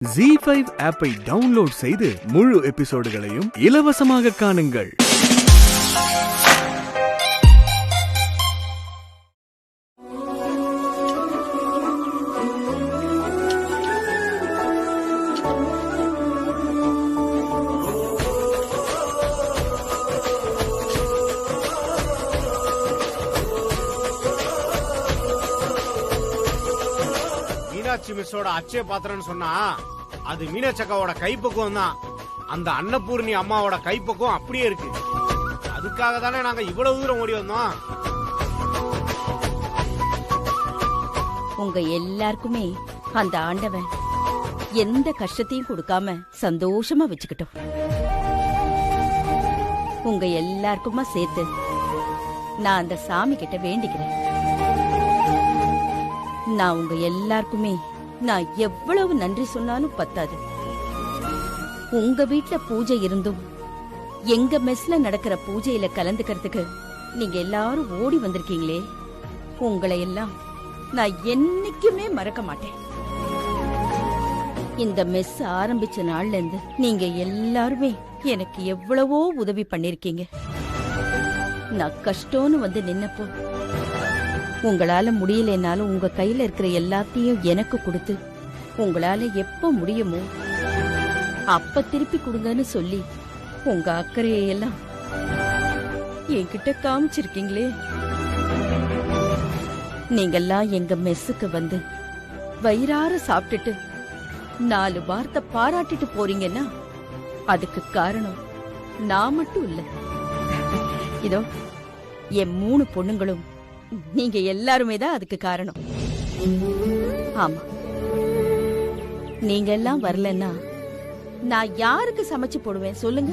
ZEE5 ஆப்பை download செய்து முழு எபிசோடுகளையும் இலவசமாக காணுங்கள். மீனாட்சி மிஸ்ஸோட அச்சய பாத்திரம்னு சொன்னா அது மீனாட்சக்காவோட கைப்பக்குவம் தான். அந்த அன்னபூர்ணி அம்மாவோட கைப்பக்குவம் அப்படியே இருக்கு. அதுக்காக தானே நாங்க இவ்வளவு தூரம் ஓடி வந்தோம். உங்க எல்லாருக்குமே அந்த ஆண்டவன் எந்த கஷ்டத்தையும் கொடுக்காம சந்தோஷமா வச்சுக்கிட்டோம். உங்க எல்லாருக்குமா சேர்த்து நான் அந்த சாமி கிட்ட வேண்டிக்கிறேன். நான் உங்க எல்லாருக்குமே நான் எவ்வளவு நன்றி சொன்னாலும் பத்தாது. உங்க வீட்ல பூஜை இருந்தும் எங்க மெஸ்ல நடக்கிற பூஜையில கலந்துக்கிறதுக்கு நீங்க எல்லாரும் ஓடி வந்திருக்கீங்களே, உங்களை எல்லாம் நான் என்னைக்குமே மறக்க மாட்டேன். இந்த மெஸ் ஆரம்பிச்ச நாள்ல இருந்து நீங்க எல்லாருமே எனக்கு எவ்வளவோ உதவி பண்ணிருக்கீங்க. நான் கஷ்டம்னு வந்து நின்னப்போ உங்களால முடியலனாலும் உங்க கையில இருக்கிற எல்லாத்தையும் எனக்கு கொடுத்து உங்களால எப்ப முடியுமோ அப்ப திருப்பி கொடுங்கன்னு சொல்லி உங்க அக்கறையெல்லாம் என்கிட்ட காமிச்சிருக்கீங்களே. நீங்கெல்லாம் எங்க மெஸ்ஸுக்கு வந்து வயிறார சாப்பிட்டுட்டு 4 வார்த்தை பாராட்டிட்டு போறீங்கன்னா அதுக்கு காரணம் நான் மட்டும் இல்ல. இதோ என் 3 பொண்ணுங்களும் நீங்க எல்லாருமே தான் அதுக்கு காரணம். ஆமா, நீங்க எல்லாம் வரலன்னா நான் யாருக்கு சமைச்சு போடுவேன் சொல்லுங்க?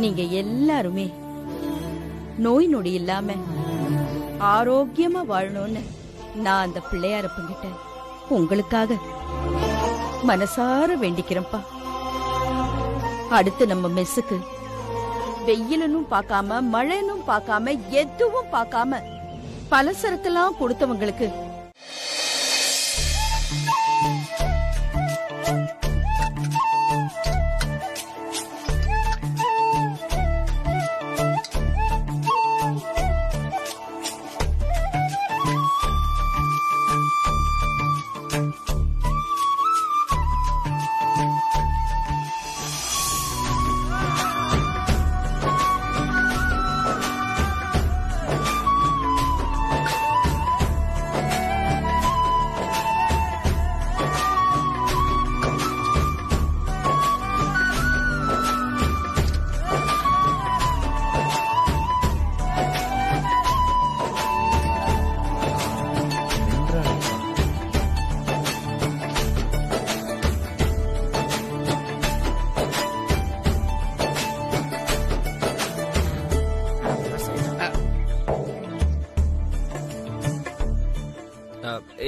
நீங்க எல்லாருமே நோய் நொடி இல்லாம ஆரோக்கியமா வாழணும்னு நான் அந்த பிள்ளையாரப்பங்கிட்ட உங்களுக்காக மனசார வேண்டிக்கிறேன்ப்பா. அடுத்து நம்ம மெஸ்ஸுக்கு வெயிலும் பார்க்காம மழைனும் பார்க்காம எதுவும் பார்க்காம பலசரக்கெல்லாம் கொடுத்தவங்களுக்கு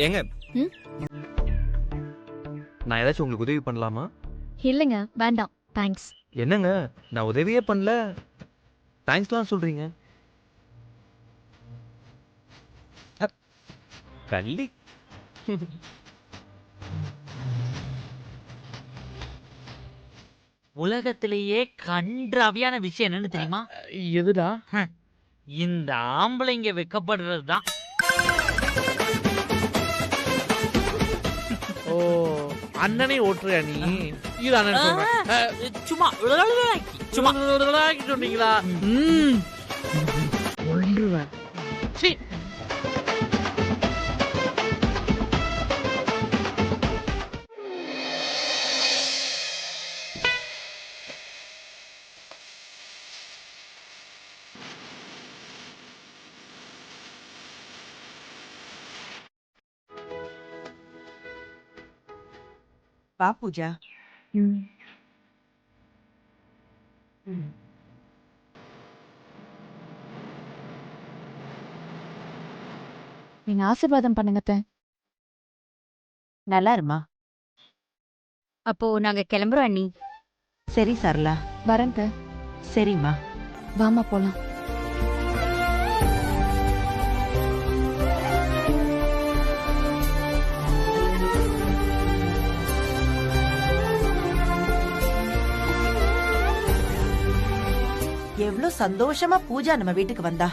ஏங்க, நான் ஏதாச்சும் உங்களுக்கு உதவி பண்ணலாமா? இல்லைங்க, வேண்டாம், தேங்க்ஸ். என்னங்க, நான் உதவியே பண்ணல, தேங்க்ஸ்லாம் சொல்றீங்க? கள்ளி உலகத்திலேயே கன்றாவியான விஷயம் என்னன்னு தெரியுமா? எதுடா? இந்த ஆம்பளைங்க வெக்கப்படுறதுதான். ஓ, அண்ணனை ஓட்டுறியா நீ? இது அண்ணன் சொல்றேன். சும்மா சும்மா சொன்னீங்களா? ஒன்றுவேன். சீ. வா பூஜா. நீங்க ஆசீர்வாதம் பண்ணுங்க அத்தை. நல்லா இருமா. அப்போ நாங்க கிளம்புறோம் அண்ணி. சரி சரளா. வரேங்க. சரிம்மா. வாமா போலாம். எவ்வளவு சந்தோஷமா பூஜா நம்ம வீட்டுக்கு வந்தா.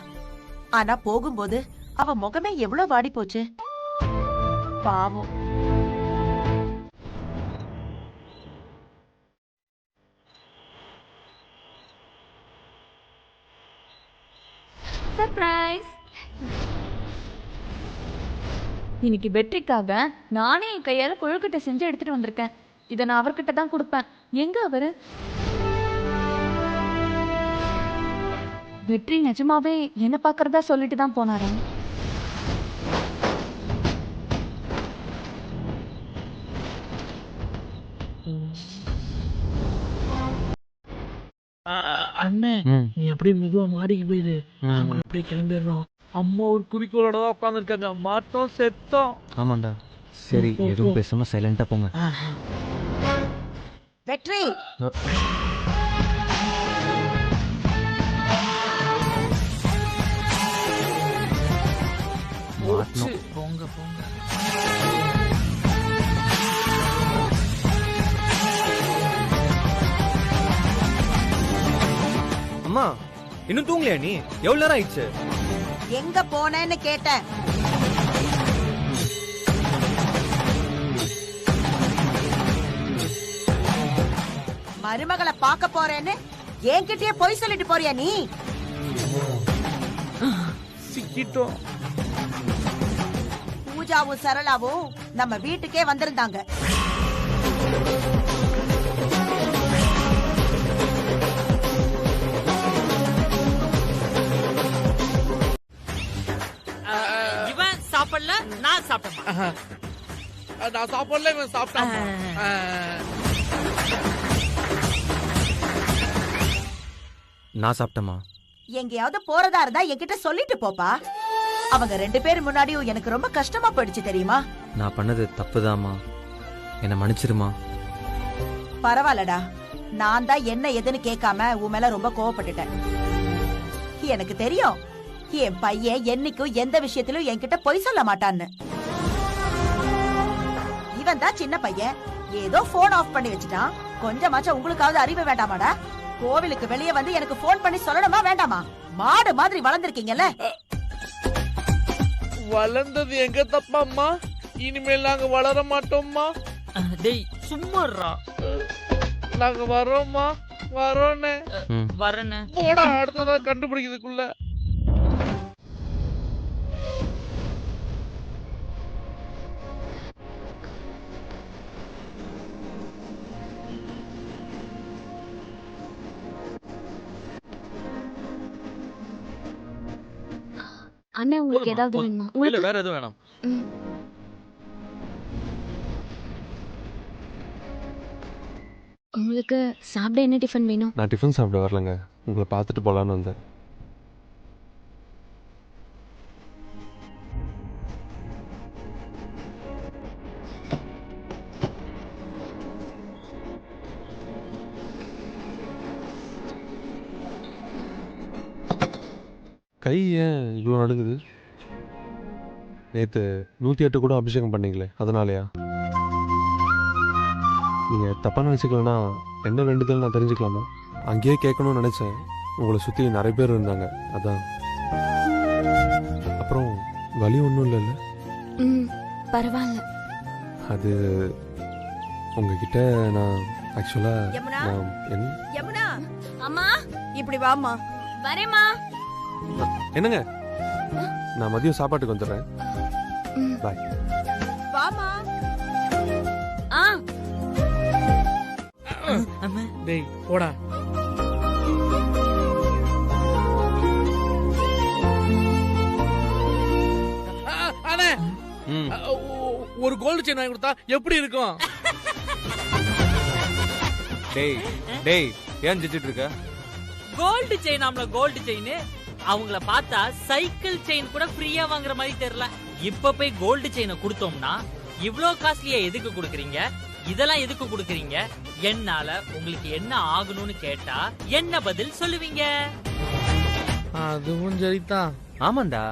ஆனா போகும்போது அவ முகமே எவ்வளவு வாடி போச்சு. பாவம். சர்ப்ரைஸ். இன்னைக்கு வெற்றிக்காக நானே என் கையால கொழுக்கட்டை செஞ்சு எடுத்துட்டு வந்திருக்கேன். இதை நான் அவர்கிட்ட தான் கொடுப்பேன். எங்க அவரு? வெற்றி நிஜமாவே என்ன பாக்குறதா சொல்லிட்டு தான் போனாரு. அண்ணே நீ அப்படியே மெதுவா மாடிக்கு போயிடு. நம்ம அப்படியே கிளம்பிடுறோம். அம்மா ஒரு குறிக்கோளோட தான் உட்காந்துருக்காங்க. மாட்டோம் செத்தோம். ஆமாண்டா. சரி, எதுவும் பேசாம சைலண்டா போங்க. வெற்றி, போங்க போங்க. அம்மா, இன்னும் தூங்கலையா நீ? எவ்வளவு நேரம் ஆயிடுச்சு? எங்க போனேன்னு கேட்டேன். மருமகளை பார்க்க போறேன்னு என்கிட்டயே பொய் சொல்லிட்டு போறியா நீ? சிக்கிட்டோம். பூஜாவும் சரளாவும் நம்ம வீட்டுக்கே வந்திருந்தாங்க. இவன் சாப்பிடல, நான் சாப்பிட்டேன். நான் சாப்பிடல, இவன் சாப்பிட்டான். நான் சாப்பிட்டேமா. எங்கேயாவது போறதா இருந்தா என்கிட்ட சொல்லிட்டு போப்பா. அவங்க 2 பேர் முன்னாடியும் எனக்கு ரொம்ப கஷ்டமா போயிடுச்சு தெரியுமா? நான் பண்ணது தப்புதாம்மா, என்ன மன்னிச்சிருமா. பரவாயில்லடா, நான் தான் என்ன எதுன்னு கேட்காம உன் மேல ரொம்ப கோவப்பட்டுட்டேன். எனக்கு தெரியும் என் பையன் என்னைக்கும் எந்த விஷயத்திலும் என்கிட்ட பொய் சொல்ல மாட்டான்னு. இவன் தான் சின்ன பையன், ஏதோ போன் ஆஃப் பண்ணி வச்சுட்டான். கொஞ்சமாச்சும் உங்களுக்காவது அறிவு வேண்டாமாடா? கோவிலுக்கு வெளியே வந்து எனக்கு போன் பண்ணி சொல்லணுமா வேண்டாமா? மாடு மாதிரி வளர்ந்துருக்கீங்கல்ல. வளர்ந்தது எங்க தப்பாம்மா? இனிமேல் நாங்க வளர மாட்டோம்மா. டேய் சும்மாறா. நாங்க வரோம்மா, வரோன்னு. வரேன்னு போடா, அடுத்ததா கண்டுபிடிக்கிறதுக்குள்ள. அண்ணா உங்களுக்கு ஏதாவது வேணுமா? இல்ல, வேற எதுவும் வேணாம். உங்களுக்கு சாப்பிட என்ன டிஃபன் வேணும்? நான் டிஃபன் சாப்பிட வரலங்க, உங்களை பார்த்துட்டு போகலான்னு வந்தேன். கை ஏன் இவ்வளோ நடுங்குது? நேற்று 108 கூட அபிஷேகம் பண்ணீங்களே, அதனாலயா? நீங்கள் தப்பாக நினச்சிக்கலன்னா என்ன வேண்டுதல் நான் தெரிஞ்சுக்கலாமா? அங்கேயே கேட்கணும்னு நினச்சேன், உங்களை சுற்றி நிறைய பேர் இருந்தாங்க, அதான். அப்புறம் வலி ஒன்றும் இல்லைல்ல? பரவாயில்ல. அது உங்ககிட்ட நான் ஆக்சுவலாக நான் யமுனா, அம்மா இப்படி வாம்மா. வரேம்மா. என்னங்க, நான் மதியம் சாப்பாட்டுக்கு வந்துடுறேன். பாய். வாமா. டேய் போடா. அண்ணே, ஒரு கோல்டு செயின் வாங்கி கொடுத்தா எப்படி இருக்கும்? டேய் டேய், ஏன் சிரிச்சிட்டு இருக்க? Gold chain ஆம்ல, gold chain. அவங்கள பார்த்தா சைக்கிள் செயின் கூட ஃப்ரீயா வாங்குற மாதிரி தெரியல. இப்ப போய் கோல்டு செயினை கொடுத்தோம்னா இவ்ளோ காஸ்ட்லியா எதுக்கு கொடுக்குறீங்க? இதெல்லாம் எதுக்கு கொடுக்குறீங்க? என்னால உங்களுக்கு என்ன ஆகணும்னு கேட்டா என்ன பதில் சொல்லுவீங்க? அதுவும் சரிதான். ஆமாண்டா,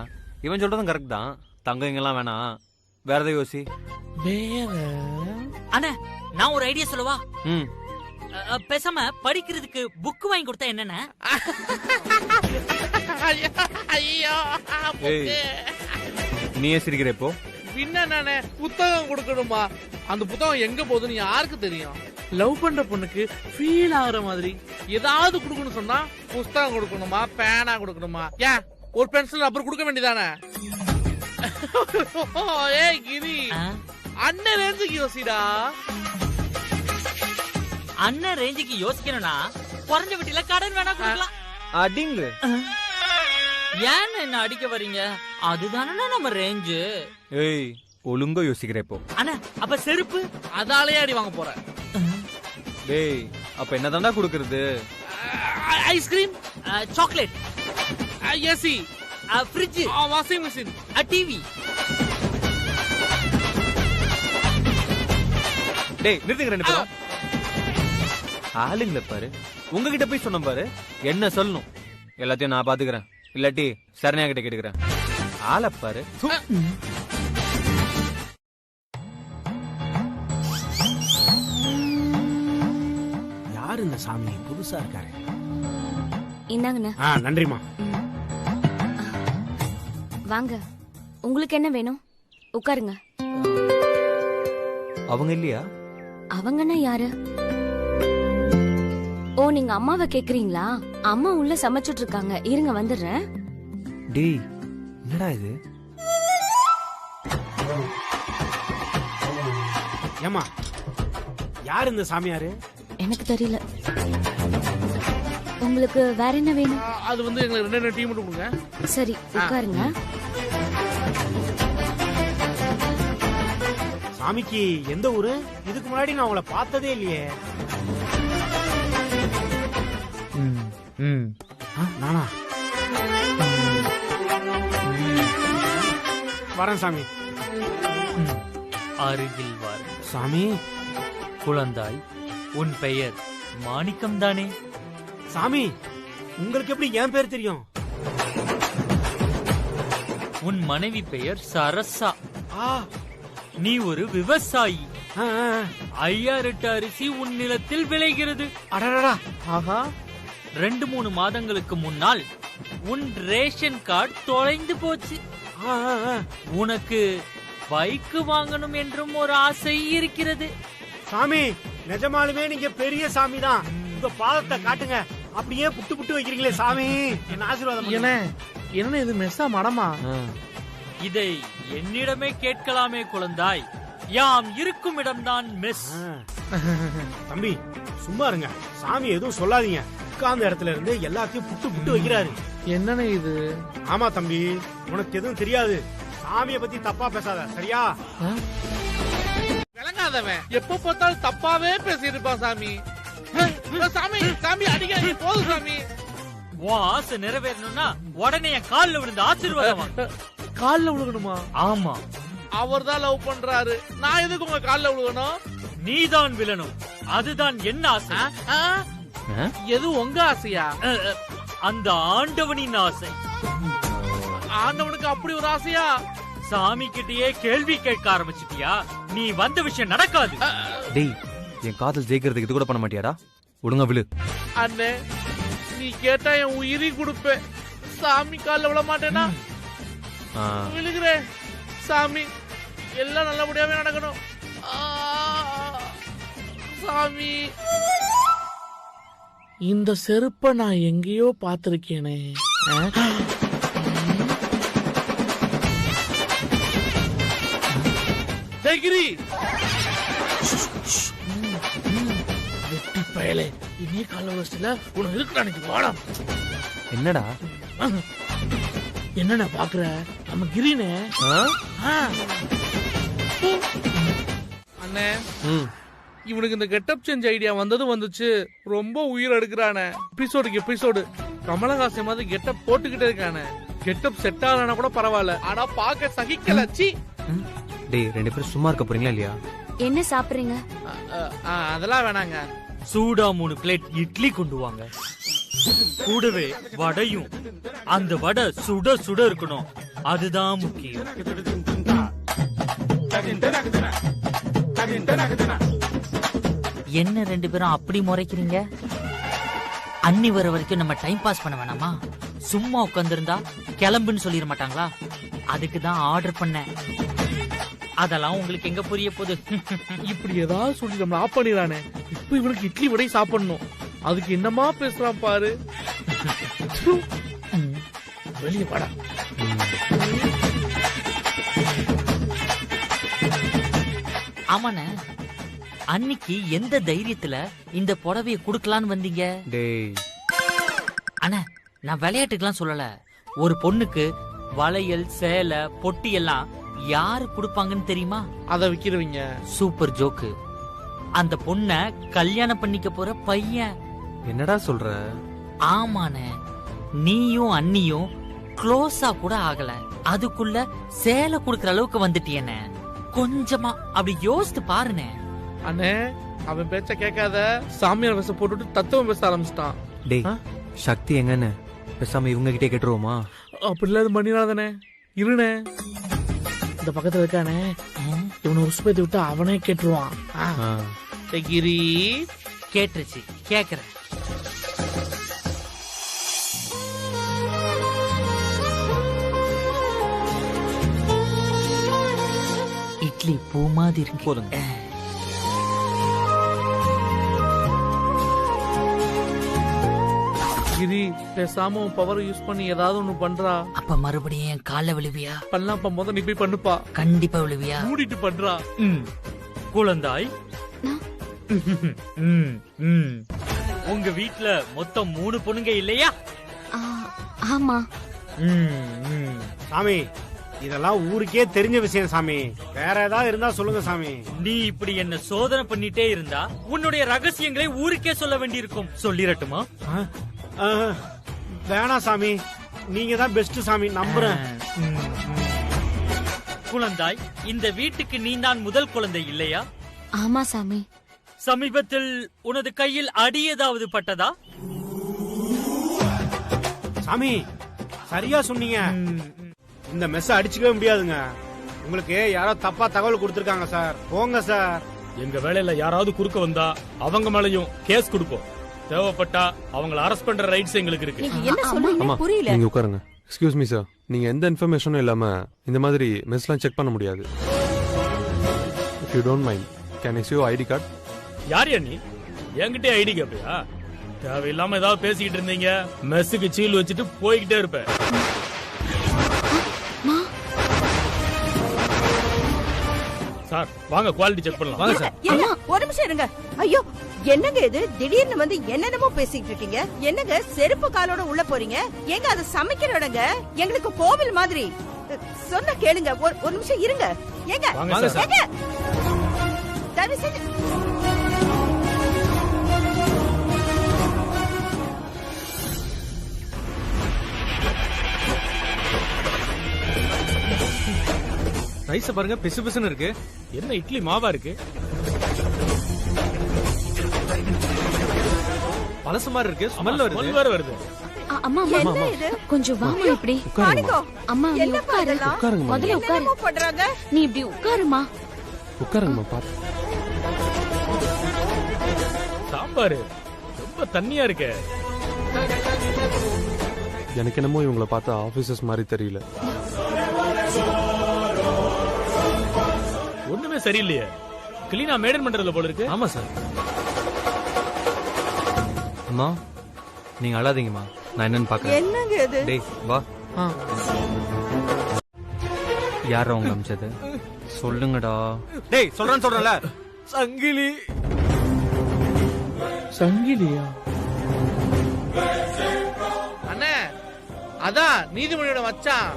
இவன் சொல்றதும் கரெக்ட் தான். தங்கம் இங்கெல்லாம் வேணாம், வேற எதை யோசி. வேற அண்ணா, நான் ஒரு ஐடியா சொல்லவா? பேசாம படிக்கிறதுக்கு புக் வாங்கி கொடுத்தா என்னென்ன? ஐயோ நீயே சிரிக்கிற இப்போ? பின்ன நானே புத்தகம் கொடுக்கணுமா? அந்த புத்தகம் எங்க போகுதுன்னு யாருக்கு தெரியும்? லவ் பண்ற பொண்ணுக்கு ஃபீல் ஆகுற மாதிரி ஏதாவது கொடுக்கணும் சொன்னா புத்தகம் கொடுக்கணுமா, பேனா கொடுக்கணுமா? ஏன் ஒரு பென்சில் ரப்பர் கொடுக்க வேண்டியதானே? ஏய் கிரி, அண்ணன் ரேஞ்சுக்கு யோசிடா. அண்ணன் ரேஞ்சுக்கு யோசிக்கணும்னா குறைஞ்ச வீட்டில கடன் வேணா கொடுக்கலாம். அடிங்க. ஏன் என்ன அடிக்க வரீங்க? அதுதானே நம்ம ரேஞ்சு. ஏய் ஒழுங்கா யோசிக்கிற இப்போ? அண்ணா அப்ப செருப்பு? அதாலேயே அடி வாங்க போற. டேய் அப்ப என்னதான்டா கொடுக்கறது? Ice cream, chocolate, AC, fridge, washing machine, TV. டேய் நிறுத்துங்க ரெண்டு பேரும். ஆளுங்கள பாரு, உங்ககிட்ட போய் சொன்ன பாரு. என்ன சொல்லணும் எல்லாத்தையும் நான் பாத்துக்கிறேன், இல்லாட்டி சரணியா கிட்ட கேட்டுக்கிறேன். ஆளை பாரு. யாரு இந்த சாமி? புதுசா இருக்காரு. இந்தாங்கண்ணா. நன்றிமா. வாங்க, உங்களுக்கு என்ன வேணும்? உட்காருங்க. அவங்க இல்லையா? அவங்கன்னா யாரு? ஓ, நீங்க அம்மாவை கேக்குறீங்களா? அம்மா உள்ள சமைச்சிட்டு இருக்காங்க, இருங்க வந்துடுறேன். டேய் என்னடா இது? ஏமா யாரு இந்த சாமியாரு? எனக்கு தெரியல. உங்களுக்கு வேற என்ன வேணும்? அது வந்து எங்களுக்கு ரெண்டு டீ மட்டும் கொடுங்க. சரி உட்காருங்க. சாமிக்கு எந்த ஊரு? இதுக்கு முன்னாடி நான் உங்களை பார்த்ததே இல்லையே. நானா? வரேன் சாமி. அருகில் வார் சாமி. குழந்தாய், உன் பெயர் மாணிக்கம் தானே? சாமி உங்களுக்கு எப்படி என் பேர் தெரியும்? உன் மனைவி பெயர் சரசா. நீ ஒரு விவசாயி. 5-8 அரிசி உன் நிலத்தில் விளைகிறது. அடடா. ஆஹா. 2-3 மாதங்களுக்கு முன்னால் உன் ரேஷன் கார்டு தொலைந்து போச்சு. உனக்கு பைக் வாங்கணும் என்றும் ஒரு ஆசை இருக்கிறது. சாமி நிஜமாலுமே நீங்க பெரிய சாமி தான். உங்க பாதத்தை காட்டுங்க. அப்படியே புட்டு புட்டு வைக்கிறீங்களே சாமி, என்ன ஆசீர்வாதம். என்ன இது மெஸ்ஸா மடமா? இதை என்னிடமே கேட்கலாமே குழந்தாய். யாம் இருக்கும் இடம்தான் மெஸ். தம்பி சும்மா இருங்க. சாமி எதுவும் சொல்லாதீங்க. உட்கார்ந்த இடத்துல இருந்து எல்லாத்தையும் புட்டு புட்டு வைக்கிறாரு. என்னன்னு இது? ஆமா தம்பி, உனக்கு எதுவும் தெரியாது. சாமிய பத்தி தப்பா பேசாத, சரியா? விளங்காதவன் எப்ப பார்த்தாலும் தப்பாவே பேசிருப்பான் சாமி. சாமி சாமி அடிக்காதீங்க, போதும் சாமி. உன் ஆசை நிறைவேறணும்னா உடனே என் கால்ல விழுந்து ஆசீர்வாதம். கால்ல விழுகணுமா? ஆமா. அவர் தான் லவ் பண்றாரு, நான் எதுக்கு உங்க கால்ல விழுகணும்? நீதான் விழணும், அதுதான் என்ன ஆசை. எது உங்க ஆசையா? அந்த ஆண்டவனின் ஆசை. ஆண்டவனுக்கு அப்படி ஒரு ஆசையா? சாமி கிட்டயே கேள்வி கேட்க ஆரம்பிச்சிட்டியா? நீ வந்த விஷயம் நடக்காது. டேய் என் காதல் ஜெயிக்கிறதுக்கு இது கூட பண்ண மாட்டியாடா? ஒழுங்கா விழு. அண்ணே நீ கேட்டா என் உயிரி கொடுப்பேன். சாமி கால்ல விழ மாட்டேனா? விழுகிறேன் சாமி, எல்லாம் நல்லபடியாவே நடக்கணும் சாமி. இந்த செருப்ப நான் எங்கேயோ பார்த்திருக்கேனே. கிரி வெட்டி பயலே, இனி கால வசதியில உனக்கு இருக்குடா. நீ வாடா. என்னடா என்னடா பாக்குற? நம்ம கிரீனே. அண்ணே இவனுக்கு இந்த கெட்டப் சேஞ்ச் ஐடியா வந்துச்சு. ரொம்ப உயிர் எடுக்கிறானே. எபிசோடுக்கு எபிசோடு கமலஹாசன் மாதிரி கெட்டப் போட்டுக்கிட்டே இருக்கானே. கெட்டப் செட் ஆகலனா கூட பரவாயில்ல, ஆனா பாக்க சகிக்கல. சி. டேய் ரெண்டு பேரும் சும்மா இருக்க போறீங்களா இல்லையா? என்ன சாப்பிடுறீங்க? அதெல்லாம் வேணாங்க. சூடா 3 பிளேட் இட்லி கொண்டு வாங்க. கூடவே வடையும். அந்த வடை சுட சுட இருக்கணும், அதுதான் முக்கியம். என்ன 2 பேரும் அப்படி முறைக்கிறீங்க? அண்ணி வர வரைக்கும் நம்ம டைம் பாஸ் பண்ண வேணாமா? சும்மா உட்காந்துருந்தா கிளம்புன்னு சொல்லிட மாட்டாங்களா? அதுக்கு தான் ஆர்டர் பண்ணேன். அதெல்லாம் உங்களுக்கு எங்க புரிய போகுது? இப்படி ஏதாவது சொல்லி நம்ம ஆஃப் பண்ணிடானே. இப்ப இவனுக்கு இட்லி வடை சாப்பிடணும். அதுக்கு என்னமா பேசுறான் பாரு. வெளியே வாடா. ஆமாண்ணே, அன்னைக்கு எந்த தைரியத்துல இந்த புடவைய குடுக்கலான்னு வந்தீங்க? டேய் அண்ணா, நான் விளையாட்டுக்கெல்லாம் சொல்லல. ஒரு பொண்ணுக்கு வளையல், சேலை, பொட்டி எல்லாம் யாரு குடுப்பாங்கன்னு தெரியுமா? அத விக்கிறவங்க. Super joke. அந்த பொண்ண கல்யாணம் பண்ணிக்க போற பையன். என்னடா சொல்ற? ஆமாண்ணே, நீயும் அண்ணியும் க்ளோஸா கூட ஆகல, அதுக்குள்ள சேலை குடுக்கற அளவுக்கு வந்துட்டியண்ணே. கொஞ்சமா அப்படி யோசித்து பாருண்ணே. அண்ணே, அவன் பேச்ச கேட்காத. சாமியார் வேஷம் போட்டுட்டு தத்துவம் பேச ஆரம்பிச்சிட்டான். டேய் சக்தி எங்கன்னு பேசாம இவங்க கிட்டே கேட்டுருவோமா? அப்படி இல்லாத பண்ணிடாதானே. இருனே, இந்த பக்கத்துல இருக்கானே, இவனை உசுப்பேத்தி விட்டு அவனே கேட்டுருவான். கிரி கேட்டுருச்சு, கேக்குறேன். இட்லி பூ மாதிரி இருக்கு. போதுங்க. கிரி, பேசாம உன் பவர் யூஸ் பண்ணி ஏதாவது ஒண்ணு பண்றா. அப்ப மறுபடியும் என் கால விழுவியா? பண்ணலாம், போது நீ போய் பண்ணுப்பா. கண்டிப்பா விழுவியா? மூடிட்டு பண்றா. குழந்தாய், உங்க வீட்ல மொத்தம் 3 பொண்ணுங்க இல்லையா? ஆமா. சாமி, இதெல்லாம் ஊருக்கே தெரிஞ்ச விஷயம் சாமி. வேற ஏதாவது இருந்தா சொல்லுங்க சாமி. நீ இப்படி என்ன சோதனை பண்ணிட்டே இருந்தா உன்னுடைய ரகசியங்களை ஊருக்கே சொல்ல வேண்டியிருக்கும். சொல்லிரட்டுமா? வேணாம் சாமி, நீங்க தான் பெஸ்ட் சாமி, நம்புறேன். குழந்தாய், இந்த வீட்டுக்கு நீதான் முதல் குழந்தை இல்லையா? ஆமா சாமி. சமீபத்தில் உனது கையில் அடி ஏதாவது பட்டதா? சாமி சரியா சொன்னீங்க. இந்த மெஸ் அடிச்சுக்கவே முடியாதுங்க. உங்களுக்கு யாரோ தப்பா தகவல் கொடுத்திருக்காங்க சார். போங்க சார். எங்க வேலையில யாராவது குறுக்க வந்தா அவங்க மேலயும் கேஸ் கொடுப்போம். தேவைப்பட்டா அவங்கள அரெஸ்ட் பண்ற ரைட்ஸ் எங்களுக்கு இருக்கு. என்ன சொல்றீங்க புரியல. நீங்க உட்காருங்க. எக்ஸ்கியூஸ் மீ சார், நீங்க எந்த இன்ஃபர்மேஷனும் இல்லாம இந்த மாதிரி மெஸ்லாம் செக் பண்ண முடியாது. If you don't mind, can I see your ID card? யார் நீ? என்கிட்ட ஐடி கேப்பியா? தேவையில்லாம ஏதாவது பேசிக்கிட்டு இருந்தீங்க, மெஸ்ஸுக்கு சீல் வச்சுட்டு போய்கிட்டே இருப்பேன். சார் வாங்க, குவாலிட்டி செக் பண்ணலாம். வாங்க சார். ஒரு நிமிஷம் இருங்க. ஐயோ, என்னங்க இது திடீர்னு வந்து என்னென்னமோ பேசிட்டு இருக்கீங்க? என்னங்க செருப்பு காலோட உள்ள போறீங்க? எங்க அது சமைக்கிற இடங்க? எங்களுக்கு கோவில் மாதிரி. சொன்ன கேளுங்க. ஒரு நிமிஷம் இருங்க. ஏங்க ஏங்க, தயவு செஞ்சு ரைஸ் பாருங்க, பிசு பிசுன்னு இருக்கு. என்ன இட்லி மாவா இருக்கு? பழசு மாதிரி இருக்கு. ஸ்மெல் வருது. ஸ்மெல் வேற வருது. அம்மா என்ன இது? கொஞ்சம் வாமா இப்படி. காணிக்கோ. அம்மா நீ என்ன உட்காரு. இதெல்லாம்? உட்காருங்கம்மா. முதல்ல உட்காரு. என்னமோ பண்றாங்க. நீ இப்படி உட்காருமா. உட்காருங்கம்மா, பாத்து. சாம்பார் ரொம்ப தண்ணியா இருக்கு. எனக்கு என்னமோ இவங்கள பார்த்தா ஆபீசர்ஸ் மாதிரி தெரியல. ஒண்ணுமே சரியில்லையே. கிளீனா மெயின்டைன் பண்றதுல போல இருக்கு. ஆமா சார். அம்மா நீங்க அழாதீங்கம்மா, நான் என்னன்னு பாக்குறேன். என்னங்க இது? டேய் வா. யார உங்க அமிச்சது சொல்லுங்கடா. டேய் சொல்றேன்ல. சங்கிலி. சங்கிலியா? அண்ணே, அதான் நீதிமொழியோட மச்சான்.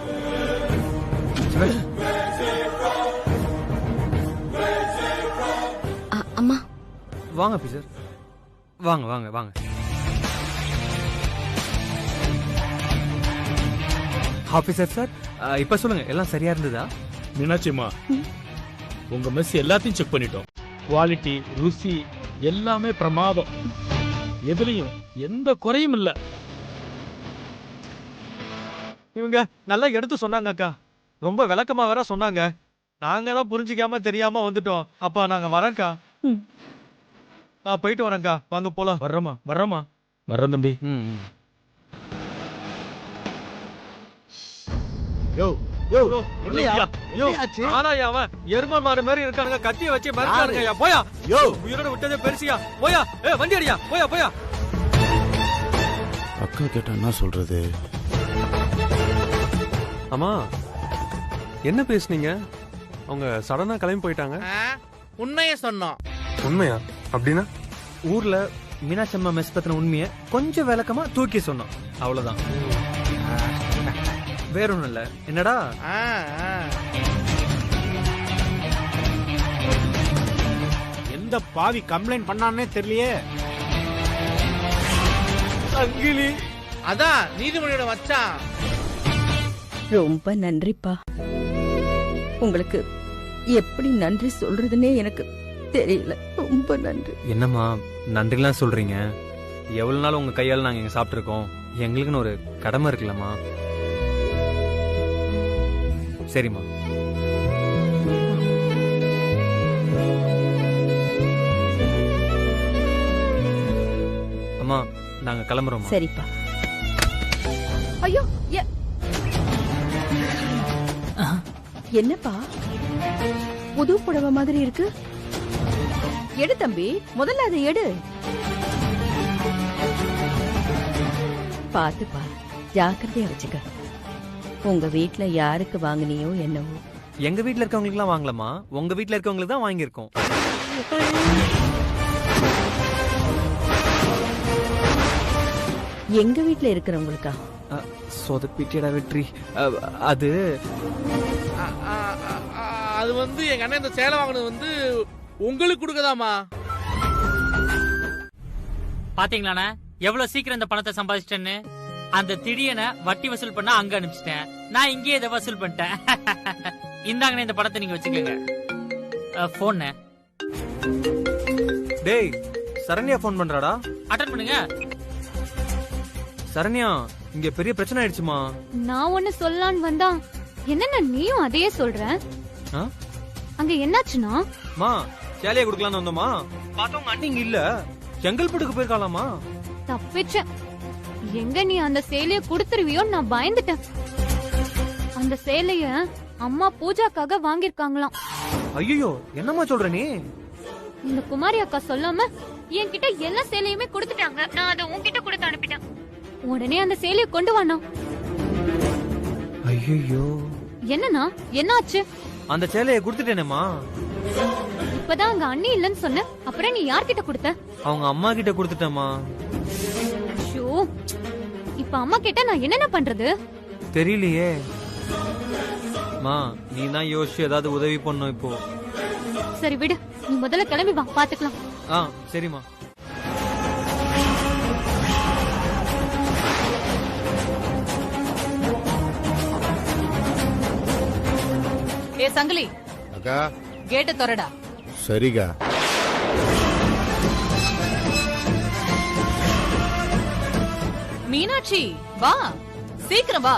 அம்மா வாங்க ஆபீசர், வாங்க வாங்க வாங்க. ஆபீசர் சார், இப்ப சொல்லுங்க, எல்லாம் சரியா இருந்ததா? மீனாட்சிமா, உங்க மெஸ் எல்லாத்தையும் செக் பண்ணிட்டோம். குவாலிட்டி, ருசி எல்லாமே பிரமாதம். எதுலயும் எந்த குறையும் இல்ல. இவங்க நல்லா எடுத்து சொன்னாங்க அக்கா. ரொம்ப விளக்கமா வேற சொன்னாங்க. நாங்க தான் புரிஞ்சிக்காம தெரியாம வந்துட்டோம். அப்பா நாங்க வரேன்க்கா. போயிட்டு வரேன்க்கா, வாங்க போலாம். வர்றோமா வர்றேன் தம்பி. யோ யோ ஆனாயா அவன் எருமை மாடு மாதிரி இருக்கானுங்க, கத்திய வச்சு மறுக்கானுங்க. போயா யோ உயிரோட விட்டதே பெருசியா. போயா வண்டி அடியா. போயா அக்கா கேட்டா என்ன சொல்றது? அம்மா என்ன பேசுனீங்க? அவங்க சடனா கிளம்பி போயிட்டாங்க. உண்மையை சொன்னோம். உண்மையா? அப்படின்னா ஊர்ல மீனாட்சி அம்மா மெஸ் பத்தின உண்மையை கொஞ்சம் விளக்கமா தூக்கி சொன்னோம், அவ்வளவுதான். வேற ஒண்ணும் இல்ல. என்னடா எந்த பாவி கம்ப்ளைண்ட் பண்ணானே தெரியலையே. அங்கிலி அதான் நீதிமொழியோட வச்சான். ரொம்ப நன்றிப்பா. உங்களுக்கு எப்படி நன்றி சொல்றதுன்னே எனக்கு தெரியல. ரொம்ப நன்றி. என்னம்மா நன்றிலாம் சொல்றீங்க? எவ்வளவு நாள் உங்க கையால நாங்க இங்க சாப்பிட்டு இருக்கோம், எங்களுக்குன்னு ஒரு கடமை இருக்குல்லம்மா. சரிம்மா. அம்மா நாங்க கிளம்புறோம். சரிப்பா. ஐயோ என்னப்பா புது புடவை மாதிரி இருக்கு? எடு தம்பி, முதல்ல அதை எடு. பாத்துப்பா, ஜாக்கிரதையா வச்சுக்க. உங்க வீட்ல யாருக்கு வாங்கினியோ என்னவோ. எங்க வீட்ல இருக்கவங்களுக்கு எல்லாம் வாங்கலாமா? உங்க வீட்ல இருக்கவங்களுக்கு தான் வாங்கியிருக்கோம். எங்க வீட்ல இருக்கிறவங்களுக்கா? சொதப்பிட்டியடா வெற்றி. அது அது வந்து எங்க அண்ணன் இந்த சேலை வாங்கினது வந்து உங்களுக்கு கொடுக்கதாமா. பாத்தீங்களாண்ணா எவ்வளவு சீக்கிரம் இந்த பணத்தை சம்பாதிச்சிட்டேன்னு. அந்த திடீர்னு வட்டி வசூல் பண்ண அங்க அனுப்பிச்சிட்டேன். நான் இங்கேயே இதை வசூல் பண்ணிட்டேன். இந்தாங்கண்ணே இந்த பணத்தை நீங்க வச்சுக்கோங்க. போன் டேய் சரண்யா போன் பண்றாடா. அட்டன் பண்ணுங்க. சரண்யா இங்க பெரிய பிரச்சனை ஆயிடுச்சுமா. நான் ஒண்ணு சொல்லலான்னு வந்தா என்னன்னா நீயும் அதையே சொல்ற. அங்க என்னாச்சுன்னா மா சேலைய குடுக்கலாம்னு வந்தோமா, பார்த்தவங்க அண்ணி இங்க இல்ல, செங்கல்பட்டுக்கு போயிருக்காளாமா. தப்பிச்ச. எங்க நீ அந்த சேலைய குடுத்துருவியோ நான் பயந்துட்டேன். அந்த சேலைய அம்மா பூஜாக்காக வாங்கிருக்காங்களாம். ஐயோ என்னம்மா சொல்ற நீ? இந்த குமாரி அக்கா சொல்லாம என்கிட்ட எல்லா சேலையுமே கொடுத்துட்டாங்க. நான் அதை உன்கிட்ட கொடுத்து அனுப்பிட்டேன். உடனே அந்த சேலைய கொண்டு வானா. ஐயோ என்னன்னா என்னாச்சு? அந்த சேலைய குடுத்துட்டேனேமா. இப்பதான் அங்க அண்ணி இல்லன்னு சொன்ன, அப்புறம் நீ யார்கிட்ட கொடுத்த? அவங்க அம்மா கிட்ட கொடுத்துட்டேமா. ஷோ, இப்ப அம்மா கிட்ட நான் என்னென்ன பண்றது தெரியலையே. மா நீ தான் யோசிச்சு ஏதாவது உதவி பண்ணும் இப்போ. சரி விடு, நீ முதல்ல கிளம்பி வா, பாத்துக்கலாம். சரிம்மா. ஏ சங்கிலி, அக்கா கேட்ட தொறடா. சரிகா. மீனாட்சி வா, சீக்கிரம் வா,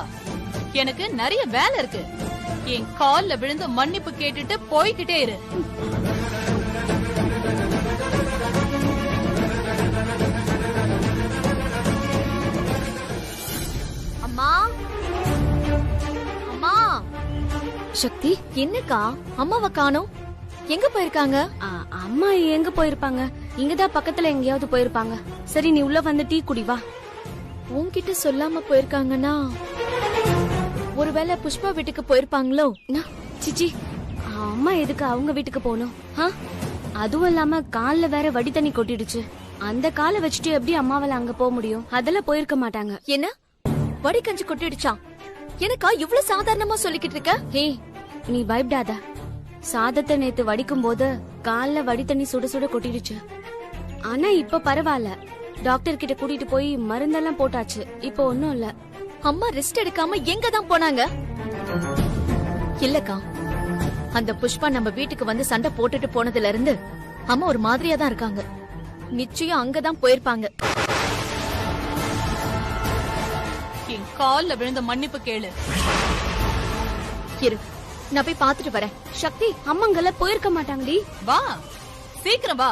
எனக்கு நிறைய வேலை இருக்கு. என் கால்ல விழுந்து மன்னிப்பு கேட்டுட்டு போய்கிட்டே இரு. அம்மா, அம்மா. சக்தி, என்னக்கா அம்மாவை காணோம்? எங்க போயிருக்காங்க? அம்மா எங்க போயிருப்பாங்க? இங்கதான் பக்கத்துல எங்கேயாவது போயிருப்பாங்க. சரி நீ உள்ள வந்து டீ குடி வா. உன்கிட்ட சொல்லாம போயிருக்காங்கன்னா ஒருவேளை புஷ்பா வீட்டுக்கு போயிருப்பாங்களோ? சிச்சி, அம்மா எதுக்கு அவங்க வீட்டுக்கு போகணும்? அதுவும் இல்லாம கால்ல வேற வடி தண்ணி கொட்டிடுச்சு. அந்த காலை வச்சுட்டு எப்படி அம்மாவால அங்க போக முடியும்? அதெல்லாம் போயிருக்க மாட்டாங்க. என்ன வடி கஞ்சி கொட்டிடுச்சா? எனக்கா இவ்வளவு சாதாரணமா சொல்லிக்கிட்டு இருக்க? ஹே, நீ பயப்படாத. சாதத்தை நேத்து வடிக்கும் போது கால்ல வடி தண்ணி சுட சுட கொட்டிடுச்சு. ஆனா இப்ப பரவாயில்ல. டாக்டர் கிட்ட கூட்டிட்டு போய் மருந்தெல்லாம் போட்டாச்சு. இப்ப ஒன்னும் இல்ல. அம்மா ரெஸ்ட் எடுக்காம எங்க தான் போனாங்க? இல்லக்கா, அந்த புஷ்பா நம்ம வீட்டுக்கு வந்து சண்டை போட்டுட்டு போனதுல இருந்து அம்மா ஒரு மாதிரியா தான் இருக்காங்க. நிச்சயம் அங்கதான் போயிருப்பாங்க. என் கால்ல விழுந்த மன்னிப்பு கேளு. இரு, நான் போய் பாத்துட்டு வரேன். சக்தி, அம்மாங்கல போயிருக்க மாட்டாங்கடி. வா, சீக்கிரம் வா.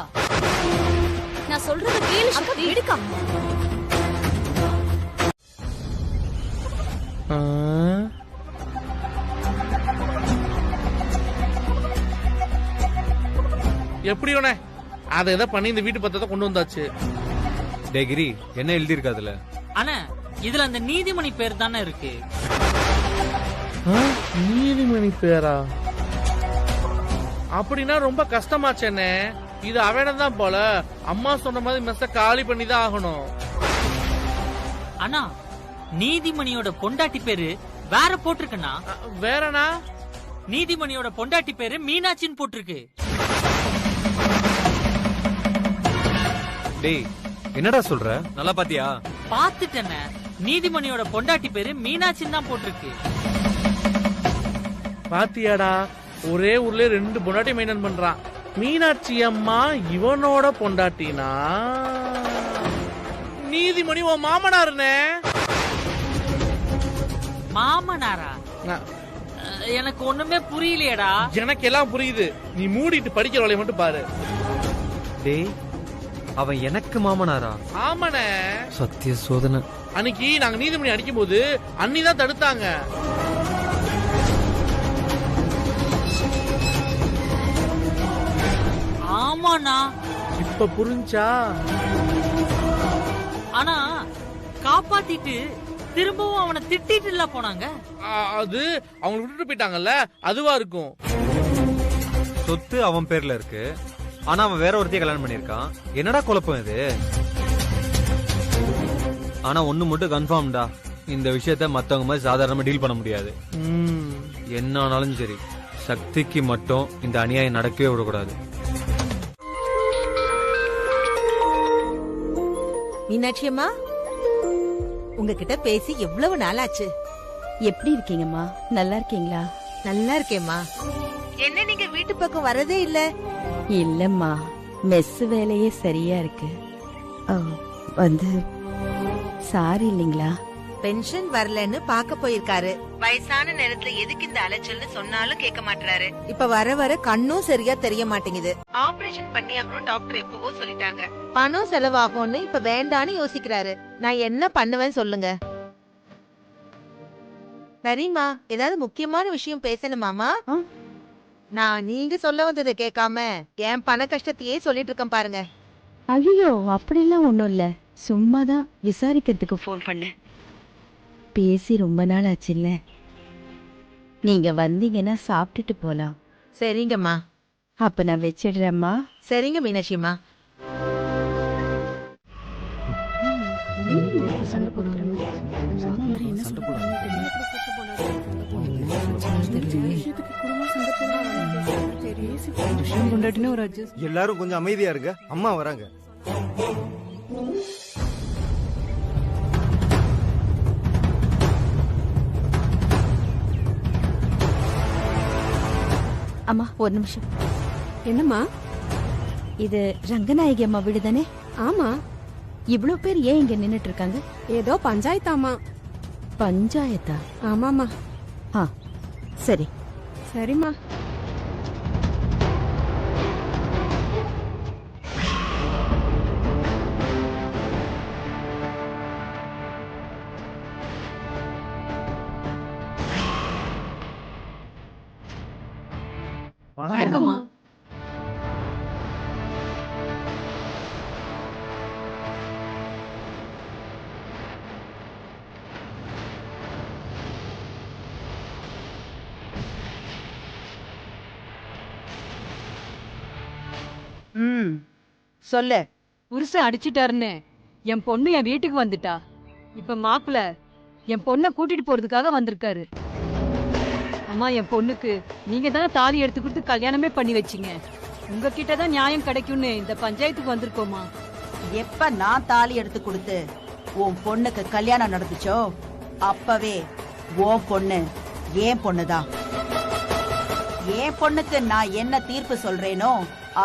நான் சொல்றத கேளு சக்தி. விடுக்கா. எப்படி அதை எதை பண்ணி இந்த வீட்டு பத்திரத்தை கொண்டு வந்தாச்சு. டேகிரி என்ன எழுதி இருக்கு அதுல? அண்ணா இதுல அந்த நீதிமணி பேர் தானே இருக்கு. நீதிமணி பேரா? அப்படின்னா ரொம்ப கஷ்டமாச்சேனே. இது அவனதான் போல. அம்மா சொன்ன மாதிரி மெஸ்ஸ காலி பண்ணி தான் ஆகணும். அண்ணா நீதிமணியோட பொண்டாட்டி பேரு வேற போட்டிருக்குண்ணா. வேறனா? நீதிமணியோட பொண்டாட்டி பேரு மீனாட்சின்னு போட்டிருக்கு. டேய் என்னடா சொல்ற? நல்லா பாத்தியா? பாத்துட்டேன்ன. நீதிமணியோட பொண்டாட்டி பேரு மீனாட்சின்னு தான் போட்டிருக்கு. பாத்தியாடா, ஒரே ஊர்ல 2 பொண்டாட்டி மெயின்டைன் பண்றான். மீனாட்சி அம்மா இவனோட பொண்டாட்டினா நீதிமணி உன் மாமனாருனே. மாமனாரா? எனக்கு ஒண்ணுமே புரியலையடா. எனக்கு எல்லாம் புரியுது. நீ மூடிட்டு படிக்கிற வேலையை மட்டும் பாரு. டேய் அவன் எனக்கு மாமனாரா? ஆமாண்ணே. சத்திய சோதனை. அன்னைக்கு நாங்க நீதிமணி அடிக்கும் போது அண்ணிதான் தடுத்தாங்க. ஆமாண்ணா. இப்ப புரிஞ்சா? ஆனா காப்பாத்திட்டு திரும்பவும் அவனை திட்டிட்டு இல்ல போனாங்க. அது அவங்க விட்டுட்டு போயிட்டாங்கல்ல, அதுவா இருக்கும். சொத்து அவன் பேர்ல இருக்கு, ஆனா அவன் வேற ஒருத்தைய கல்யாணம் பண்ணிருக்கான். என்னடா குழப்பம் இது? ஆனா ஒண்ணு மட்டும் கன்ஃபார்ம்டா, இந்த விஷயத்த மத்தவங்க மாதிரி சாதாரணமா டீல் பண்ண முடியாது. என்ன ஆனாலும் சரி, சக்திக்கு மட்டும் இந்த அநியாயம் நடக்கவே விடக்கூடாது. மீனாட்சி அம்மா, உங்ககிட்ட பேசி எவ்வளவு நாளாச்சு. எப்படி இருக்கீங்கம்மா? நல்லா இருக்கீங்களா? நல்லா இருக்கேம்மா. என்ன நீங்க வீட்டு பக்கம் வரதே இல்ல? இல்லம்மா, மெஸ் வேலையே சரியா இருக்கு. வந்து சாரி இல்லீங்களா? பென்ஷன் வரலன்னு பாக்க போயிருக்காரு. வயசான நேரத்துல எதுக்கு இந்த அலைச்சல்னு சொன்னாலும் கேட்க மாட்டாரு. இப்ப வர வர கண்ணும் சரியா தெரிய மாட்டேங்குது. ஆபரேஷன் பண்ணியாகணும் டாக்டர் எப்பவோ சொல்லிட்டாங்க. பணம் செலவாகும்னு இப்ப வேண்டான்னு யோசிக்கிறாரு. நான் என்ன பண்ணுவேன்னு சொல்லுங்க. சரிம்மா, ஏதாவது முக்கியமான விஷயம் பேசணுமாமா? நான் நீங்க சொல்ல வந்ததை கேட்காம என் பண கஷ்டத்தையே சொல்லிட்டு இருக்கேன் பாருங்க. ஐயோ, அப்படிலாம் ஒண்ணும் இல்ல. சும்மாதான் விசாரிக்கிறதுக்கு போன் பண்ணேன். பேசி ரொம்ப நாள் ஆச்சுல்ல. நீங்க வந்தீங்கன்னா சாப்பிட்டுட்டு போலாம். சரிங்கம்மா. அப்ப நான் வச்சிடுறேம்மா. சரிங்க மீனாட்சிம்மா. எல்லாரும் கொஞ்சம் அமைதியா இருங்க, அம்மா வராங்க. அம்மா ஒரு நிமிஷம். என்னம்மா? இது ரங்கநாயகி அம்மா வீடு தானே? ஆமா. இவ்ளோ பேர் ஏன் இங்க நின்னுட்டு இருக்காங்க? ஏதோ பஞ்சாயத்தாமா. பஞ்சாயத்தா? ஆமாமா. சரி சரிம்மா. வணக்கம்மா. சொல்லு. புருஷன் அடிச்சிட்டாருன்னு என் பொண்ணு என் வீட்டுக்கு வந்துட்டா. இப்ப மாப்பிள்ள என் பொண்ணை கூட்டிட்டு போறதுக்காக வந்திருக்காரு. அம்மா, என் பொண்ணுக்கு நீங்க தானே தாலி எடுத்து கொடுத்து கல்யாணமே பண்ணி வச்சீங்க. உங்ககிட்ட தான் நியாயம் கிடைக்கும்னு இந்த பஞ்சாயத்துக்கு வந்திருக்கோமா. எப்ப நான் தாலி எடுத்து கொடுத்து உன் பொண்ணுக்கு கல்யாணம் நடந்துச்சோ அப்பவே உன் பொண்ணு ஏன் பொண்ணுதான். என் பொண்ணுக்கு நான் என்ன தீர்ப்பு சொல்றேனோ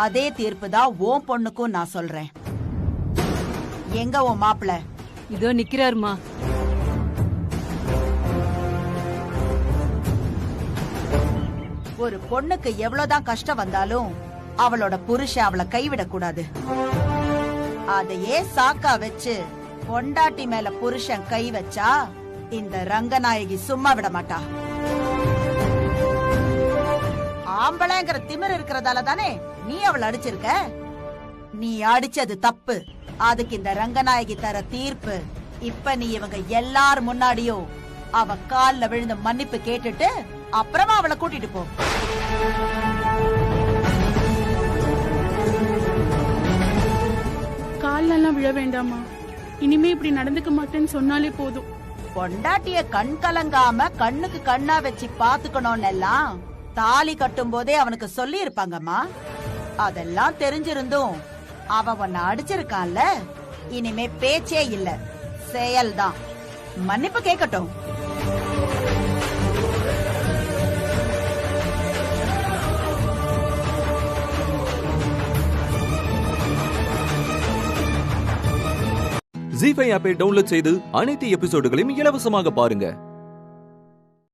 அதே தீர்ப்பு தான் உன் பொண்ணுக்கும் நான் சொல்றேன். எங்க உன் மாப்பிள்ள? இதோ நிக்கிறாருமா. ஒரு பொண்ணுக்கு எவ்வளவுதான் கஷ்டம் வந்தாலும் அவளோட புருஷன் அவளை கைவிடக் கூடாது. அதையே சாக்கா வச்சு பொண்டாட்டி மேல புருஷன் கை வச்சா இந்த ரங்கநாயகி சும்மா விட மாட்டா. ஆம்பளைங்கிற திமிர் இருக்கிறதால தானே நீ அவளை அடிச்சிருக்க. நீ அடிச்சது தப்பு. அதுக்கு இந்த ரங்கநாயகி தர தீர்ப்பு, இப்ப நீ இவங்க எல்லார் முன்னாடியும் அவ கால்ல விழுந்து மன்னிப்பு கேட்டுட்டு அப்புறமா அவளை கூட்டிட்டு போ. கால்லாம் விழ வேண்டாமா? இனிமே இப்படி நடந்துக்க மாட்டேன்னு சொன்னாலே போதும். பொண்டாட்டிய கண் கலங்காம கண்ணுக்கு கண்ணா வச்சு பாத்துக்கணும்னு எல்லாம் தாலி கட்டும் போதே அவனுக்கு சொல்லி இருப்பாங்கம்மா. அதெல்லாம் தெரிஞ்சிருந்தும் அவ உன்னை அடிச்சிருக்கான்ல, இனிமே பேச்சே இல்ல, செயல்தான். மன்னிப்பு கேட்கட்டும். ஜீ5 ஆப்பை டவுன்லோட் செய்து அனைத்து எபிசோடுகளையும் இலவசமாக பாருங்க.